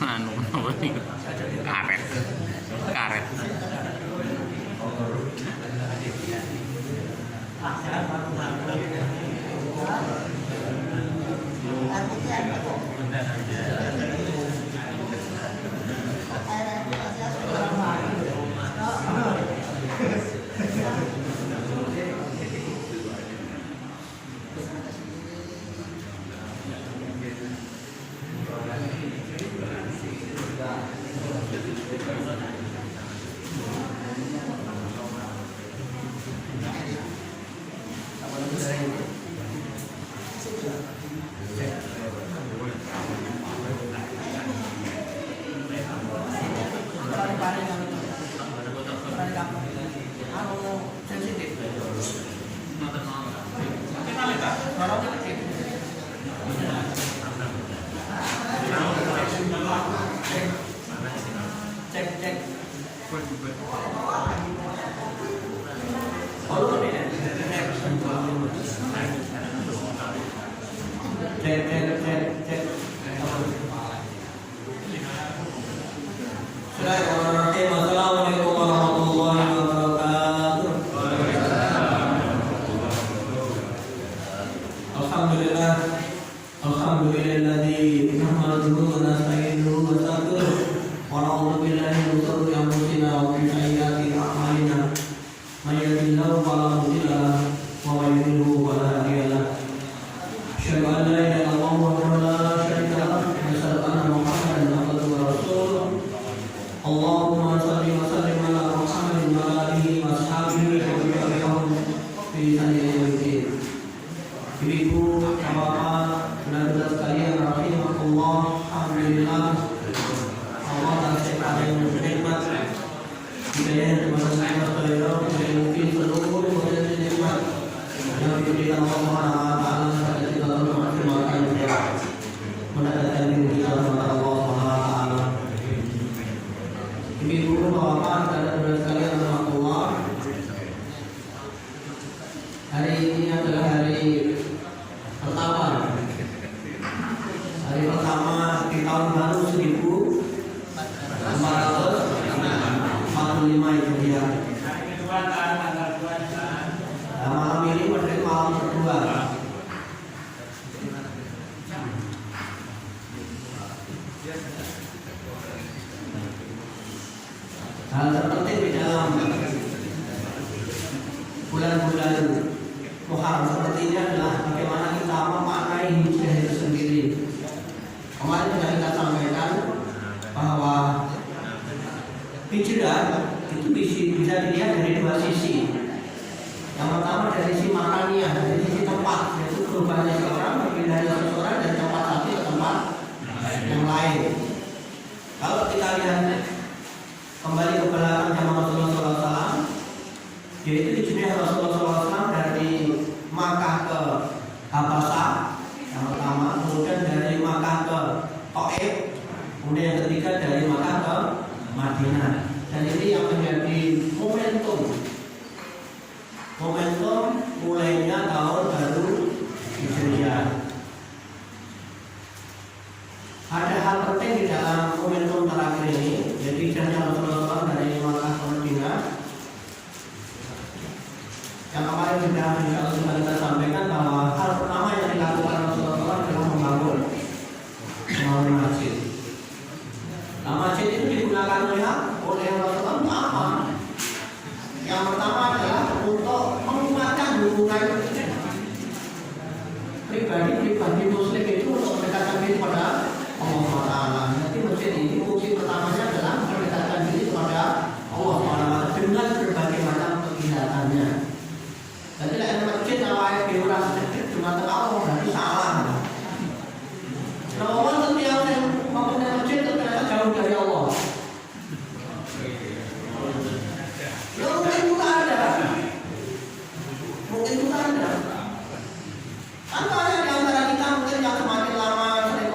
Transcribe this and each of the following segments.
anu apa niku? Karet. Karet. Assalamualaikum warahmatullahi wabarakatuh. Alhamdulillah, alhamdulillahilladzi nahmaduhu wa nasta'inuhu wa nastaghfiruh wa na'udzu billahi min shururi anfusina wa min sayyiati a'malina. May yahdihillahu fala mudilla lahu wa may yudlil fala hadiya lahu. Asyhadu an la ilaha illallah wahdahu la syarika lahu wa asyhadu anna Muhammadan abduhu wa rasuluh. Allahumma shalli wa sallim ala Muhammadin wa alihi wa ashabihi wa man tabi'ahum bi ihsan ila yaumil. Ibu, bapak, saudara sekalian, rahimahullah, alhamdulillah, Allah telah ciptakan yang bernikmat, hidayah yang bermanfaat beliau, mungkin seluruh proses nikmat yang diberikan Allah Subhanahu wa taala kepada kita semua, terima kasih. Mendapatkan diri kita kepada Allah Subhanahu wa taala. Ibu, bapak, saudara sekalian, rahimahullah, hari ini adalah hari pertama di tahun baru 1445 Hijriah. Malam ini adalah malam kedua. Hal terpenting di dalam bulan-bulan Muharram seperti ini adalah bagaimana kita memaknai hijrah itu sendiri. Kemarin sudah kita sampaikan bahwa hijrah itu bisa dilihat dari dua sisi. Yang pertama dari sisi makaniah, dari sisi tempat, yaitu perubahannya seorang berpindah dari seseorang dari tempat satu ke tempat yang lain. Kalau kita lihat kembali ke belakang zaman Rasulullah SAW, yaitu hijrah Rasulullah SAW dari Makkah ke Habasah yang pertama, kemudian dari Makkah ke Taif, kemudian yang ketiga dari Makkah ke Madinah. Dan ini yang menjadi momentum mulainya tahun baru Hijriah. Ada hal penting di dalam momentum terakhir ini, jadi hijrahnya Rasulullah SAW dari Makkah ke Madinah. Yang kemarin sudah kita sampaikan bahwa hal pertama yang dilakukan Rasulullah adalah membangun masjid. Nah, masjid itu digunakan oleh Rasulullah apa? Yang pertama adalah untuk menguatkan hubungan pribadi Muslim itu untuk mendekatkan diri kepada Allah Taala. Jadi masjid ini fungsi pertamanya adalah mendekatkan diri kepada Allah Taala dengan berbagai macam kegiatannya. Jadi ada masjid awalnya diurang cuma tahu berarti salah. Nah, orang setiap yang mempunyai masjid ternyata jauh dari Allah. Ya mungkin juga ada. Kan banyak di antara kita mungkin yang semakin lama sering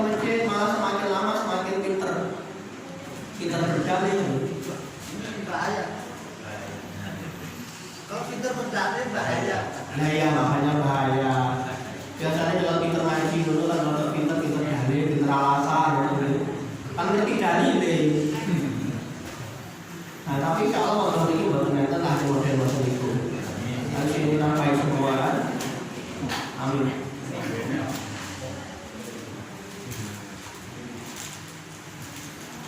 Kan ketiga ini. Nah, tapi kalau model ini buat ternyata ada model-model itu. Dan sini nampai semua. Amin.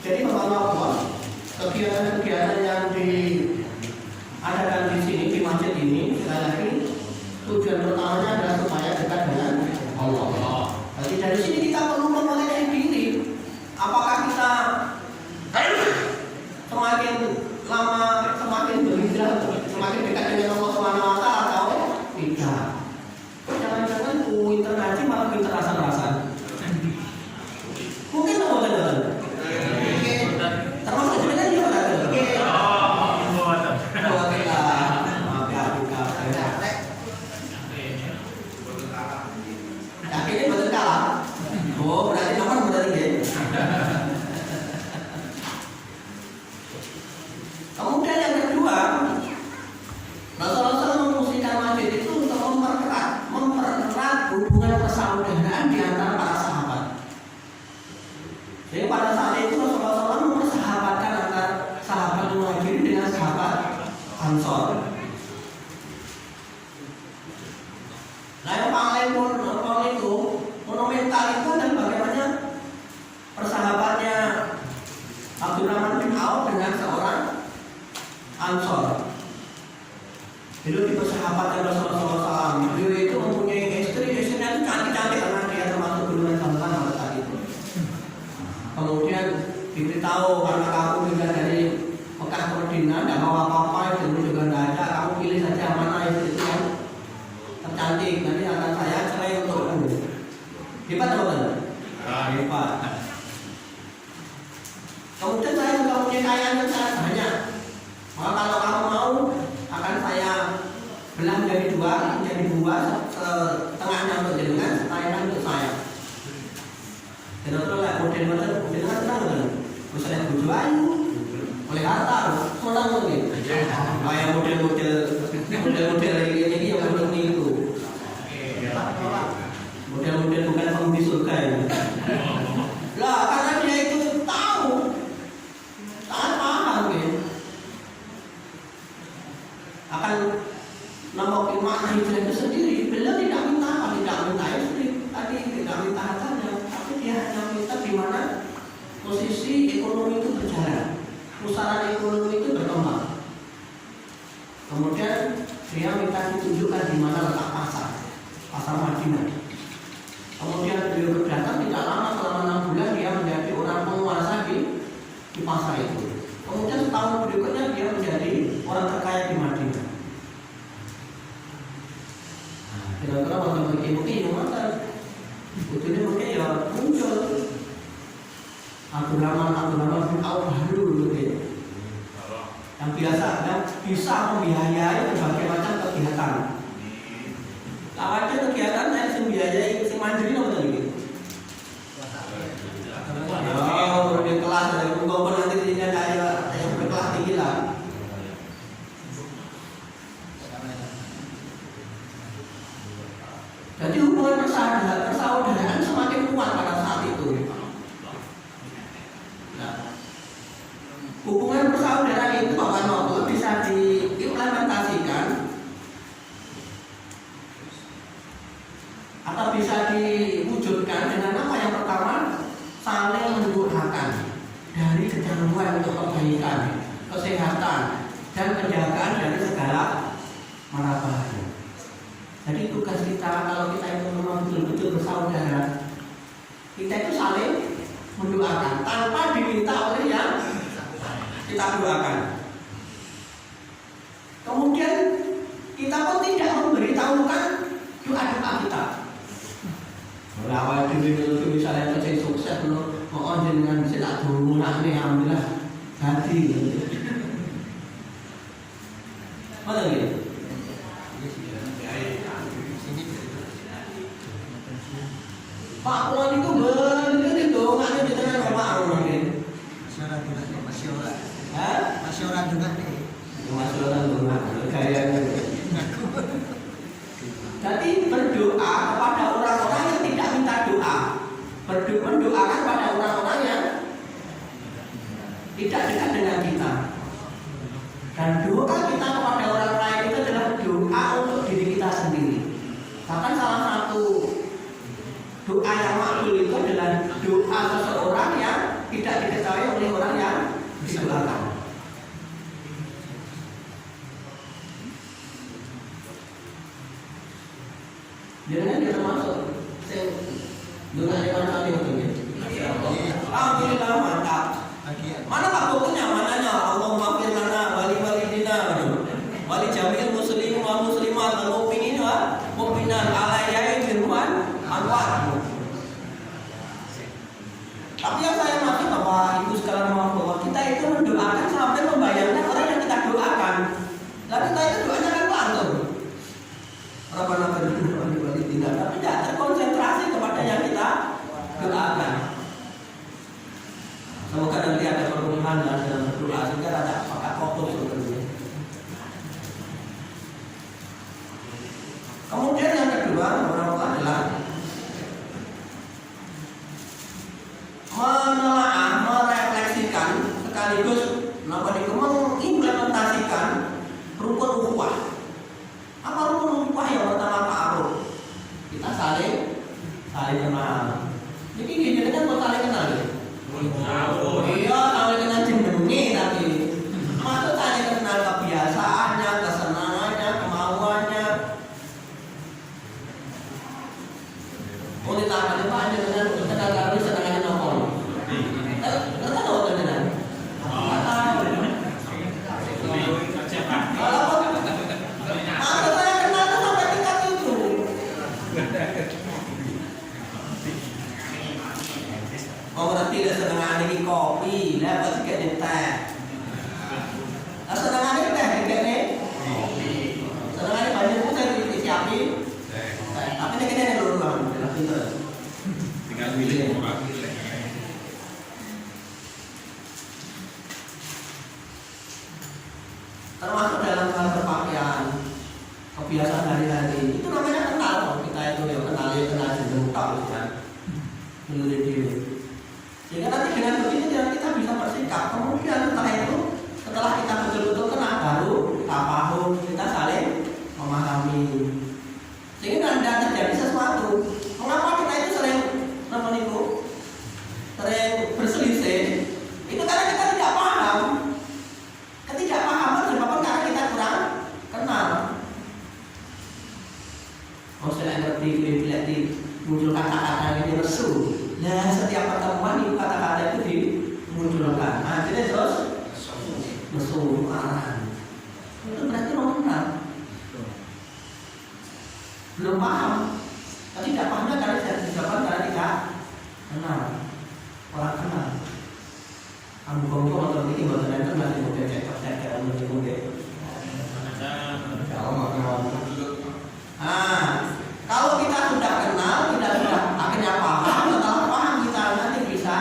Jadi teman-teman, kegiatan-kegiatan yang diadakan di sini di masjid ini, sekali lagi tujuan pertamanya adalah supaya dekat dengan Allah. Jadi dari sini kita perlu mengoreksi diri. Apakah kita semakin lama semakin berhijrah, semakin dekat dengan Allah Subhanahu wa Ta'ala atau tidak? Jangan-jangan pinter ngaji malah pinter rasa-rasan. Mungkin apa betul? Termasuk sebenarnya juga ada. Akhirnya betul kalah. Oh, berarti nomor berarti ya. Kemudian yang kedua, Rasulullah memfungsikan masjid itu untuk mempererat hubungan persaudaraan di antara para sahabat. Jadi pada saat itu Rasulullah mempersahabatkan antara sahabat Muhajirin dengan sahabat Ansor. Nah, yang paling monumental itu adalah bagaimana persahabatnya Abdurrahman bin Auf dengan seorang Ansor. Itu dipersahabatkan Rasulullah SAW. Beliau itu mempunyai istrinya itu cantik-cantik karena dia termasuk golongan sultan pada saat itu. Kemudian diberitahu karena kamu tinggal dari Mekah ke Madinah, tidak mau apa-apa, itu juga tidak ada. Kamu pilih saja mana istri itu yang tercantik. Nanti akan saya cerai untukmu. Hebat betul? Hebat. Kemudian saya juga punya kekayaan yang sangat banyak. Maka kalau kamu mau, akan saya belah menjadi dua setengahnya untuk jenengan, setengahnya untuk saya. Dan itu lah model-model jenengan senang kan? Misalnya buju ayu, oleh harta, senang mungkin. Kayak model-model ini yang seperti itu. Model-model bukan penghuni surga ini. Lah, karena dia itu tahu, sangat paham mungkin. Akan nampak makna hijrah itu sendiri. Beliau tidak minta istri, tadi tidak minta hartanya, tapi dia hanya minta di mana posisi ekonomi itu berjalan, pusaran ekonomi itu berkembang. Kemudian dia minta ditunjukkan di mana letak pasar Madinah. Kemudian beliau berdatang tidak lama, selama 6 bulan dia menjadi orang penguasa di pasar itu. Kemudian setahun berikutnya dia menjadi orang terkaya di Madinah. Kira-kira waktu mungkin yang mata itu mungkin ya muncul Abdurrahman bin Auf dulu gitu. Yang biasa dan bisa membiayai berbagai macam kegiatan. Awalnya kegiatan yang membiayai si mandiri apa tadi? Oh, di kelas ada kumpul nanti tidak ada yang berkelas tinggi lah. Jadi hubungan persaudaraan semakin kuat pada saat itu. Nah, hubungan persaudaraan itu Bapak Noto bisa diimplementasikan atau bisa diwujudkan dengan apa? Yang pertama, saling mendoakan dari kejanggalan untuk kebaikan, kesehatan, dan penjagaan dari segala mara bahaya. Jadi tugas kita kalau kita itu memang betul-betul bersaudara, kita itu saling mendoakan tanpa diminta oleh yang kita doakan. Kemudian kita pun tidak memberitahukan doa-doa kita. Awal dulu misalnya kerja sukses dulu, mau dengan bisa tak berumur nih, alhamdulillah hati. Mana gitu? Pak Puan itu bener itu nggak ada dengan Bapak Arun ini. Masih orang juga nih. Masih orang juga. Kayaknya. Jadi berdoa kepada orang-orang yang tidak minta doa, mendoakan pada orang-orang yang tidak dekat dengan kita. Dan doa kita kepada orang lain itu adalah doa untuk diri kita sendiri. Bahkan salah satu doa yang makbul itu adalah doa seseorang yang tidak diketahui oleh orang yang didoakan. Jangan dia termasuk doa yang mana ini? Alhamdulillah, mantap. Mana pak bukunya? Mananya? Allahumma fir lana wali walidina wali jami'il muslimin wal muslimat wal mu'minin wal mu'minat alaihim firman anwar. Tapi yang saya maksud Bapak Ibu sekalian bahwa kita itu mendoakan sampai membayangkan orang yang kita doakan. Lalu kita itu doanya kan langsung. Rabbana fir lana wali walidina, tapi tidak terkonsentrasi kepada yang kita doakan. Semoga nanti ada perubahan dalam berdoa sehingga ada pakai fokus sebenarnya. Kemudian yang kedua adalah menelaah, merefleksikan sekaligus mengimplementasikan rukun ukhuwah. Apa rukun ukhuwah? Yang pertama ta'aruf. Kita saling kenal. Jadi gini kan mau saling kenal ya? Iya, saling kenal jenenge tapi maksud saling kenal kebiasaannya, kesenangannya, kemauannya. Mau ditanya apa aja dengan kenal kami senangannya nopo. Nggak tahu dengan. Maksud saya kenal itu sampai tingkat itu. Mau ngerti lah senangan ini kopi, lah apa sih kayak teh. Senangan ini teh kayak nih. Senangan ini banyak pun saya disiapin. Tapi ini kayaknya dulu bang, tinggal pilih. Termasuk dalam hal berpakaian, kebiasaan hari-hari itu namanya kenal. Kita itu ya kenal jeneng tahu kan. Dulu. Sehingga nanti dengan begitu kita bisa bersikap. Kemudian setelah kita betul-betul kenal baru paham, kita saling memahami. Sehingga tidak terjadi sesuatu. Mengapa kita itu sering berselisih? Itu karena kita tidak paham. Ketidakpahaman disebabkan karena kita kurang kenal. Saya ngerti bila dimunculkan kata-kata ini resu. Nah, setiap pertemuan itu kata-kata itu dimunculkan. Akhirnya terus mesum arahan. Itu berarti belum kenal, belum paham. Tapi tidak pahamnya karena tidak disebabkan karena tidak kenal. Orang kenal. Kamu kongko atau ini bagian kan masih muda cek masih muda. Kalau kita sudah kenal, kita sudah akhirnya paham. Setelah paham kita nanti bisa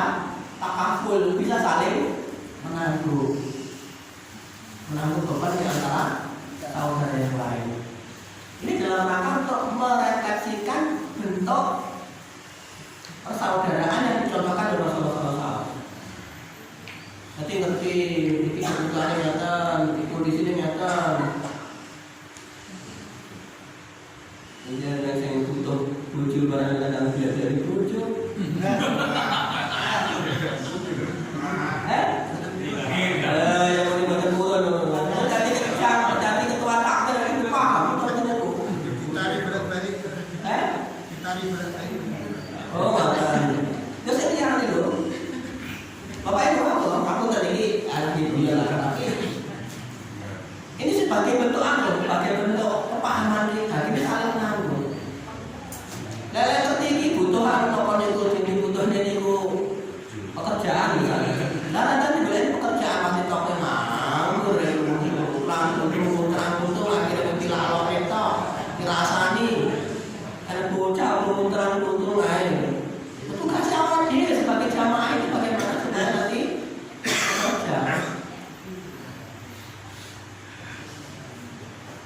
takaful, bisa saling menanggung beban di antara saudara yang lain. Ini dalam rangka untuk merefleksikan bentuk persaudaraan yang dicontohkan oleh Rasulullah. Nanti ngerti di kebutuhannya nyata, di kondisinya nyata. Ini ada yang butuh lucu barang kadang dia dari lucu. Yang mau dibaca turun, jadi kejam, jadi ketua takbir itu paham, contohnya tuh. Ditarik berat-berat. Ditarik berat-berat. Oh, makanya. Terus ini yang dulu. Bapak Ibu aku tadi ada di dunia laki-laki. Ini sebagai bentuk sebagai bentuk kepahaman kita saling menanggung. Lele ketinggi butuhan apa niku sing butuhne niku pekerjaan misalnya. Lah ada dibeli pekerjaan masih tok nganggur langsung terang akhirnya ditilak itu dirasani. Ada bocah terang lain. Itu kasih awal dia sebagai jamaah itu bagaimana supaya nanti bekerja.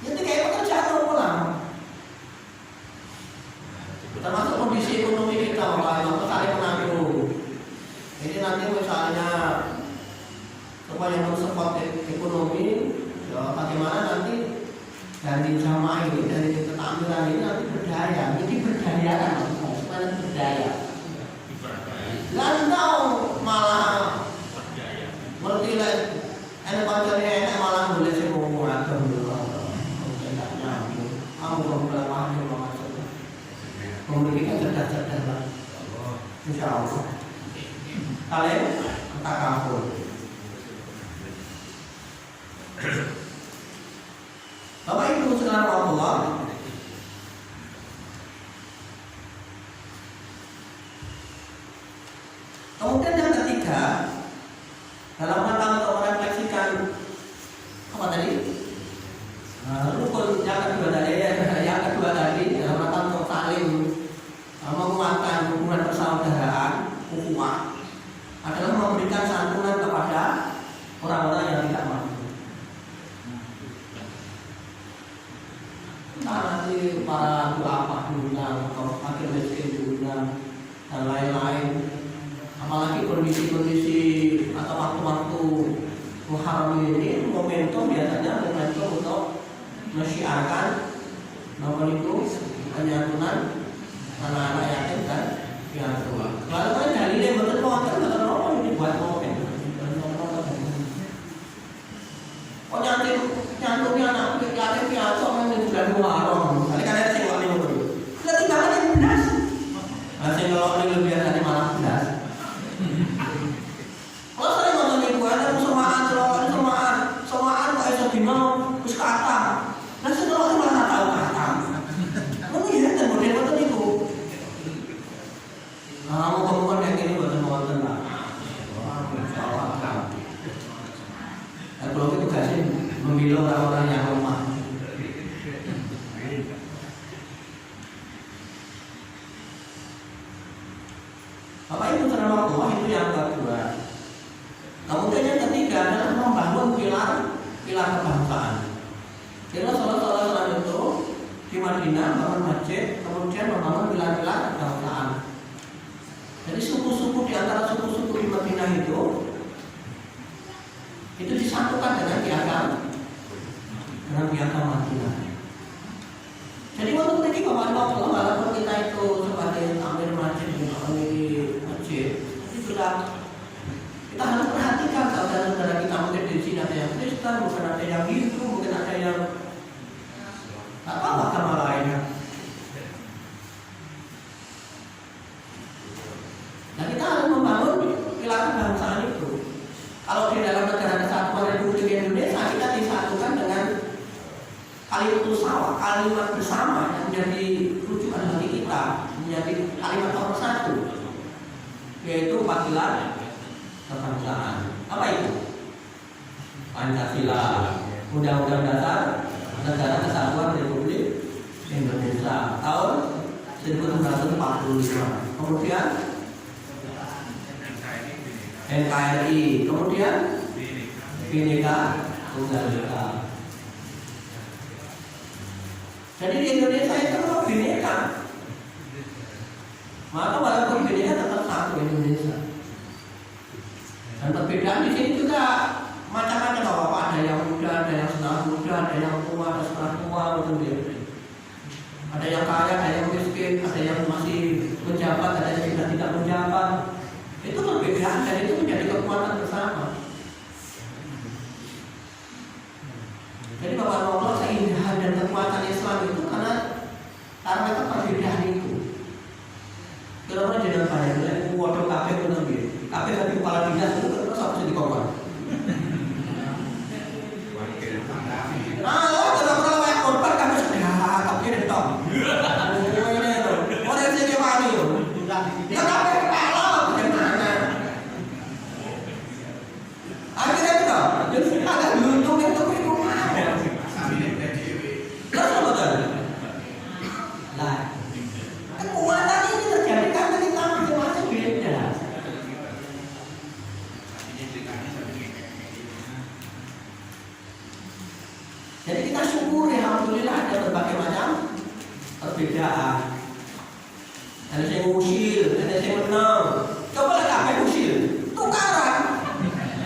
Jadi kayak pekerjaan pulang. Termasuk kondisi ekonomi kita, saling menanggung. Ini nanti misalnya supaya mensupport ekonomi, ya bagaimana nanti dari jamaah ini, dari ketampilan ini nanti berdaya, jadi berdaya kan, supaya berdaya. Lalu malah ngerti lah, enak pacarnya enak malah boleh sih ngomong agam dulu, tidak nyambung, kamu belum paham maksudnya, memiliki cerdas-cerdas lah, insya Allah. Kalian tak kabur. Bapak Ibu saudara Allah, kemudian yang ketiga dalam rangka untuk merefleksikan apa tadi? Rukun yang kedua tadi dalam rangka untuk saling menguatkan hubungan persaudaraan, ukhuwah, adalah memberikan santunan kepada orang-orang yang tidak mampu. Entah nanti para duafa diundang atau fakir miskin diundang dan lain-lain. Apalagi kondisi-kondisi atau waktu-waktu Muharram ini momentum biasanya momentum untuk menyiarkan nomor itu penyantunan anak-anak yatim dan piatu. Lalu kan dalilnya betul betul betul ini buat momen. Oh nyantumnya anak yatim piatu memang bukan Muharram. Kali kalian sih waktu itu. Berarti banget yang belas. Masih kalau ini lebih dari malam belas. Kalau saya ngomong ibu ada semaan kok esok dino terus kata. Nah setelah itu malah tahu kata. Kamu lihat dan model betul itu. Kamu yang ini betul betul lah. Dan kalau itu kasih memilih orang-orang yang lemah. Bapak Ibu saudara Allah, itu yang kedua. Kemudian yang ketiga adalah membangun pilar kebangsaan. Jadi Rasulullah itu di Madinah membangun masjid, kemudian membangun pilar-pilar kebangsaan. Jadi suku-suku di antara suku-suku di Madinah itu disatukan dengan piagam Madinah. Jadi waktu ini Bapak Allah, walaupun kita itu sebagai amir masjid memiliki masjid, tapi juga kita harus perhatikan saudara-saudara kita mungkin di sini ada yang Kristen, mungkin ada yang Hindu, mungkin ada yang apa agama lainnya. Nah kita harus membangun pilar kebangsaan itu. Kalau di dalam negara kesatuan Republik Indonesia kita disatukan dengan kalimat bersama yang menjadi rujukan bagi kita, menjadi kalimat nomor satu, yaitu 4 pilar kebangsaan. Apa itu? Pancasila, Undang-Undang Dasar Negara Kesatuan Republik Indonesia tahun 1945. Kemudian NKRI, kemudian Bhinneka Tunggal Ika. Jadi di Indonesia itu memang bineka. Maka walaupun bineka tetap satu Indonesia. Dan perbedaan di sini juga macam-macam Bapak. Ada yang muda, ada yang setengah muda, ada yang tua, ada setengah tua, betul. Ada yang kaya, ada yang miskin, ada yang masih menjabat, ada yang tidak menjabat. Itu perbedaan dan itu menjadi kekuatan bersama. Jadi Bapak Allah, keindahan dan kekuatan Islam itu karena perbedaan itu. Kira-kira jangan bayang, waduh kafe itu lebih. Kafe dari kepala dinas itu terus apa sih di komar? Nah, kalau yang korban kami sudah kafe di top. Ini itu, orang sini kami itu. Ya kafe kepala, bagaimana? Akhirnya itu, jadi ada diuntung itu itu mana? Terus apa tadi? Nah, kekuatan ini terjadi karena kita masing-masing beda. Jadi kita syukuri, alhamdulillah ada berbagai macam perbedaan. Ada yang usil, ada yang menang. Coba lihat apa yang usil, tukaran.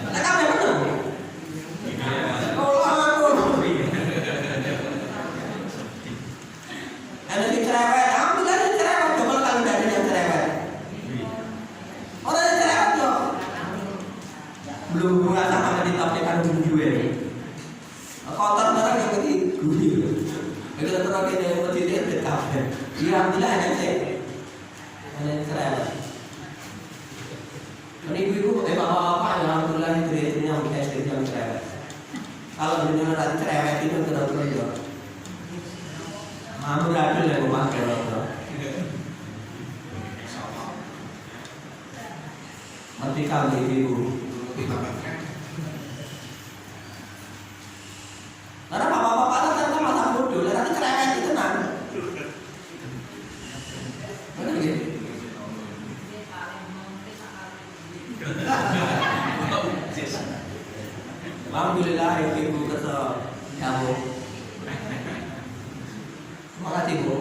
Lihat apa yang menang. belum hubungan sama ditapkan tujuh ini. Kotor orang yang mesti guli. Itu terus kita mesti dia kafe. Dia alhamdulillah ada cerewet. Ini ibu bapak-bapak yang alhamdulillah itu yang SD yang cerewet. Kalau dunia nanti cerewet itu terus ya. Mampu adil ya rumah kalau. Mati kali ibu. Karena bapak-bapak itu ternyata masa bodoh, nanti cerewet itu nanti. Benar gitu? Alhamdulillah ibu kesel kamu. Makasih bu.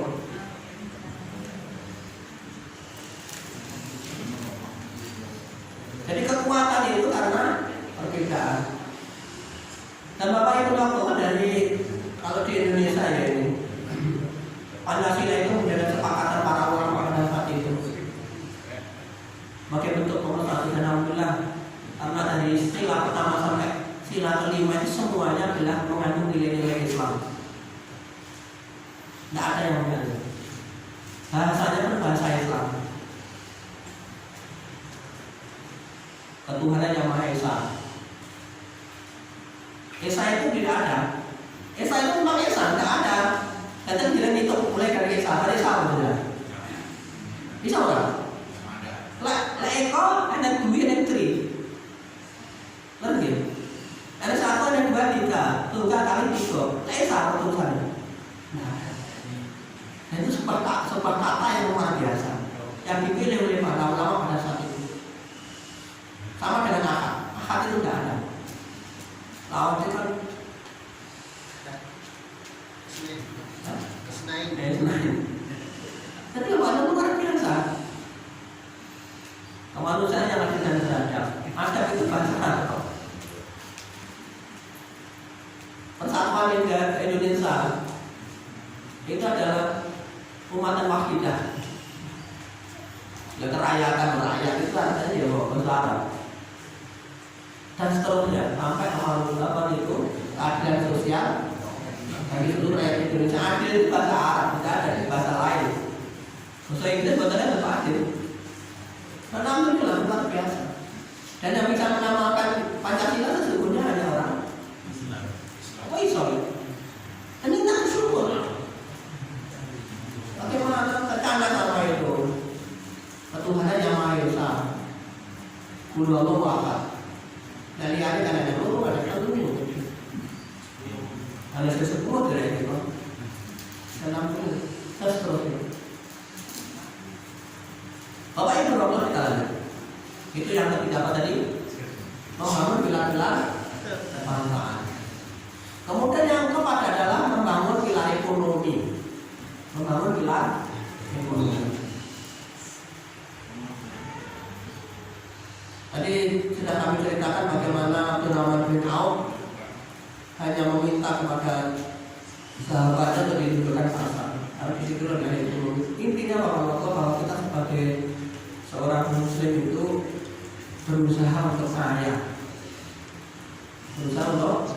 Jadi kekuatan itu karena perbedaan. Dan Bapak Ibu tahu dari kalau di Indonesia ya ini Pancasila itu menjadi kesepakatan para ulama pada saat itu. Sebagai bentuk pemersatu dan alhamdulillah karena dari sila pertama sampai sila kelima itu semuanya adalah mengandung nilai-nilai Islam. Tidak ada yang mengandung. Bahasanya pun bahasa Islam. Ketuhanan yang Maha Esa. Esa itu tidak ada. Esa itu memang Esa, tidak ada. Kadang bilang itu mulai dari Esa, ada Esa betul. Bisa enggak? La eko ada dua ada tri. Lagi. Ada satu ada dua tiga, tunggal kali tiga. La Esa pertukarannya. Nah itu sebuah kata yang luar biasa yang dipilih oleh para ulama pada saat itu. Sama dengan akad. Akad itu tidak ada. Lawan itu kan Senain. Tapi ada luar biasa. Kemanusiaan yang adil dan beradab. Adab itu bahasa Arab. Persatuan Indonesia itu adalah umat wahidah. Ya kerakyatan rakyat itu artinya ya bahasa Arab. Dan seterusnya sampai apa itu keadilan sosial bagi seluruh rakyat Indonesia. Adil itu bahasa Arab, tidak ada di bahasa lain. Bahasa Inggris bahasanya tetap adil. Dan alhamdulillah luar biasa. Dan yang bisa menamakan Pancasila sesungguhnya hanya orang Islam. Oh Islam. Ini tidak syukur. Bagaimana tercanda sama itu? Ketuhanan yang Maha Esa. Qul huwallahu ahad. Dari hari kan ada dulu, ada dulu. Ada sesepuh dari itu. Dalam itu seterusnya. Bapak Ibu Bapak kita lanjut. Itu yang ketiga apa tadi? Membangun pilar-pilar kebangsaan. Kemudian yang keempat adalah membangun pilar ekonomi. Membangun pilar ekonomi. Tadi sudah kami ceritakan bagaimana Abdurrahman bin Auf hanya meminta kepada sahabatnya untuk didudukkan pasar. Harus disitu ada ekonomi. Intinya bahwa kita sebagai seorang Muslim itu berusaha untuk kaya. Berusaha untuk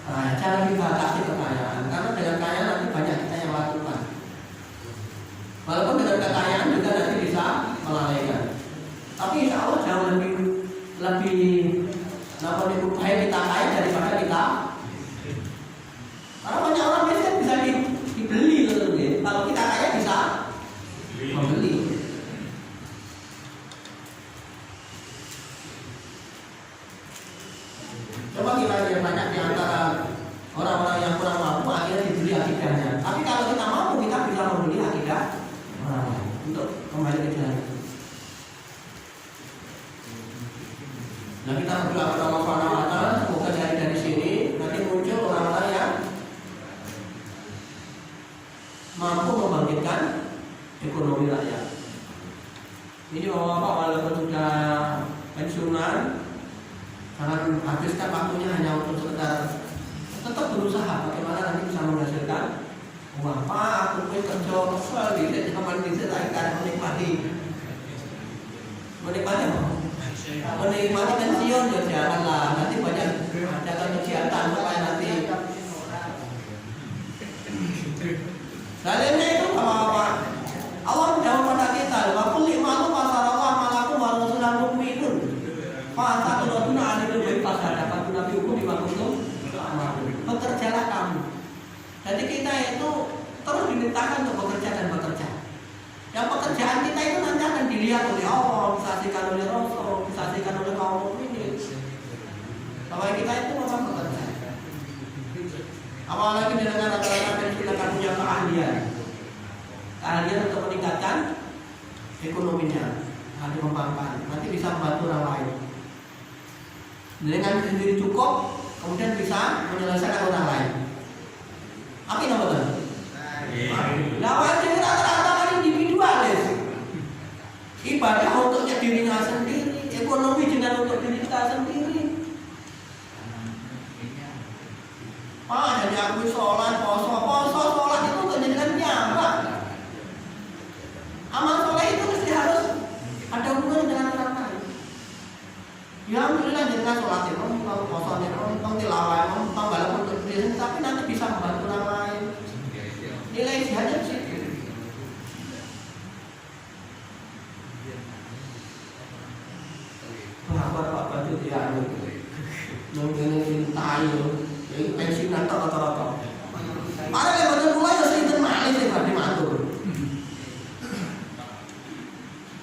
kaya. Jangan dibatasi kekayaan, karena dengan kaya nanti banyak kita yang lakukan. Walaupun dengan kekayaan juga nanti bisa melalaikan. Tapi insya Allah jauh lebih baik kita kaya daripada kita. Karena banyak orang miskin bisa dibeli gitu. Kalau kita kaya bisa membeli. Coba kita lihat banyak di antara orang-orang yang kurang mampu akhirnya dibeli akidahnya. Tapi kalau kita mampu kita bisa membeli akidah orang lain untuk kembali ke jalan. Nah kita berdoa kepada Allah Subhanahu wa Ta'ala, semoga dari sini nanti muncul orang-orang yang mampu membangkitkan ekonomi rakyat. Ini bapak-bapak walaupun sudah pensiunan, jangan habiskan waktunya hanya untuk sekedar, tetap berusaha bagaimana nanti bisa menghasilkan uang. Pak, aku pun kerja sekali, saya teman bisa menikmati menikmati pensiun ya janganlah, nanti banyak ada kegiatan supaya nanti. Dalilnya itu apa? Allah menjawab pada kita, wa kulli ma pasarallah malakum wa rasulan mu'minun. Fa ta'tuna alil baik pasadapat nabi hukum di maksud. Bekerjalah kamu. Jadi kita itu terus dimintakan untuk bekerja dan bekerja. Yang pekerjaan kita itu nanti akan dilihat oleh Allah, disaksikan oleh Rasul, disaksikan oleh kaum mukminin. Bahwa kita itu memang bekerja. Apalagi dengan rata-rata dan kita akan punya keahlian untuk meningkatkan ekonominya, nanti mengembangkan, nanti bisa membantu orang lain. Dengan sendiri cukup, kemudian bisa menyelesaikan orang lain. Amin apa betul? Lawan jadi rata-rata kan individualis. Ibadah untuknya dirinya sendiri, ekonomi dengan untuk diri kita sendiri. Jadi aku sholat, poso, sholat itu untuk jadikannya apa? Amal soleh itu mesti harus ada hubungan dengan orang lain. Ya alhamdulillah jadikan sholat itu, poso itu, tilawah, balap untuk diri, tapi nanti bisa membantu orang lain. Nilai jihadnya di situ. Pak baju dia mungkin tahu. Jadi pensiunan rata-rata. Ada yang baca mulai ya sering termalis sih berarti matur.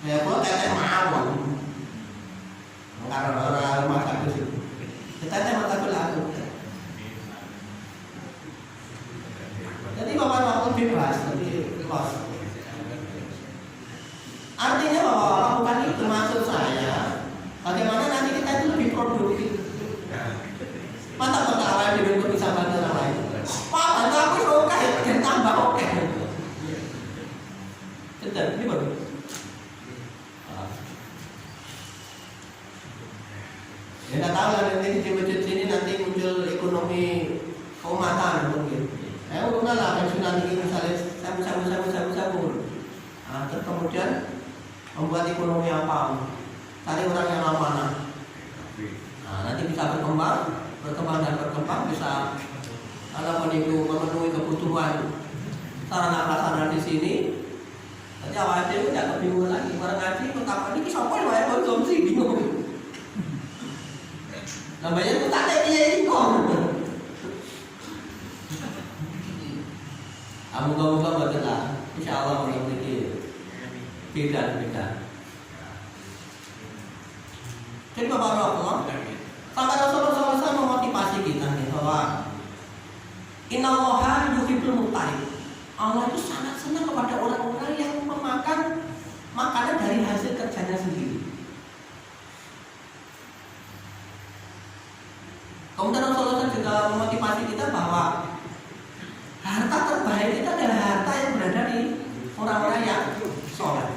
Ya kalau teteh mawon. Karena orang rumah sakit sih. Teteh mata aku. Jadi bapak bebas, jadi los. Artinya bahwa lakukan itu maksud saya, bagaimana nanti kita itu lebih produktif. Mantap orang lain untuk bisa bantu orang lain. Pak bantu aku oke, dan tambah oke. Betul, ini baru. Ya nggak tahu lah nanti di masjid sini nanti muncul ekonomi keumatan mungkin. Udah lah pensiunan ini misalnya sabu. Nah, terus kemudian membuat ekonomi apa? Cari orang yang amanah. Nah, nanti bisa berkembang bisa memenuhi kebutuhan sarana prasarana di sini. Nanti awalnya itu tidak kebingungan lagi. Orang ngaji pertama ini siapa yang bayar konsumsi bingung. Namanya itu tak ada ini kok. Moga-moga betul. Insya Allah memiliki beda. Jadi Bapak Allah, sampai Rasulullah SAW memotivasi kita nih bahwa Innallaha yuhibbul muqtarin. Allah itu sangat senang kepada orang-orang yang memakan makanan dari hasil kerjanya sendiri. Kemudian Rasulullah juga memotivasi kita bahwa harta terbaik itu adalah harta yang berada di orang-orang yang soleh.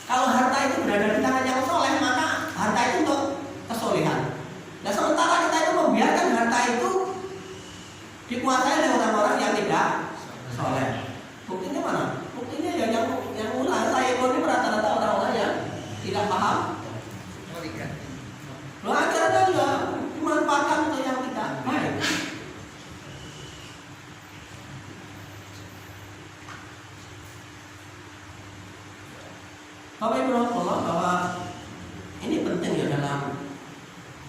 Kalau harta itu berada di tangan yang soleh, maka harta itu untuk kesolehan. Nah sementara kita itu membiarkan harta itu dikuasai oleh orang-orang yang tidak soleh. Buktinya mana? Buktinya ya yang mulai saya ini rata-rata orang-orang yang tidak paham. Lo akhirnya juga dimanfaatkan untuk yang tidak baik. Bapak Ibu Allah bahwa ini penting ya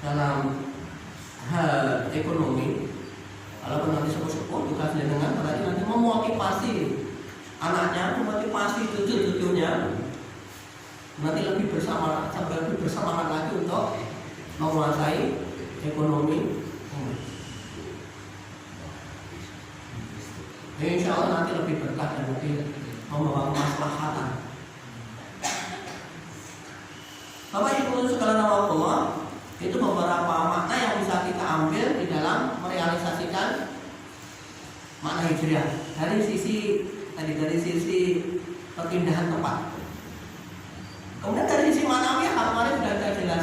dalam hal ekonomi. Kalau nanti sepuh-sepuh juga dengan berarti nanti memotivasi anaknya, memotivasi cucu-cucunya nanti lebih bersemangat lagi untuk menguasai ekonomi. Insya Allah nanti lebih berkah dan lebih membawa kemaslahatan. Bapak Ibu sekalian Allah, itu beberapa makna yang bisa kita ambil di dalam merealisasikan makna hijriah dari sisi perpindahan tempat. Kemudian dari sisi maknawi kemarin sudah saya jelaskan.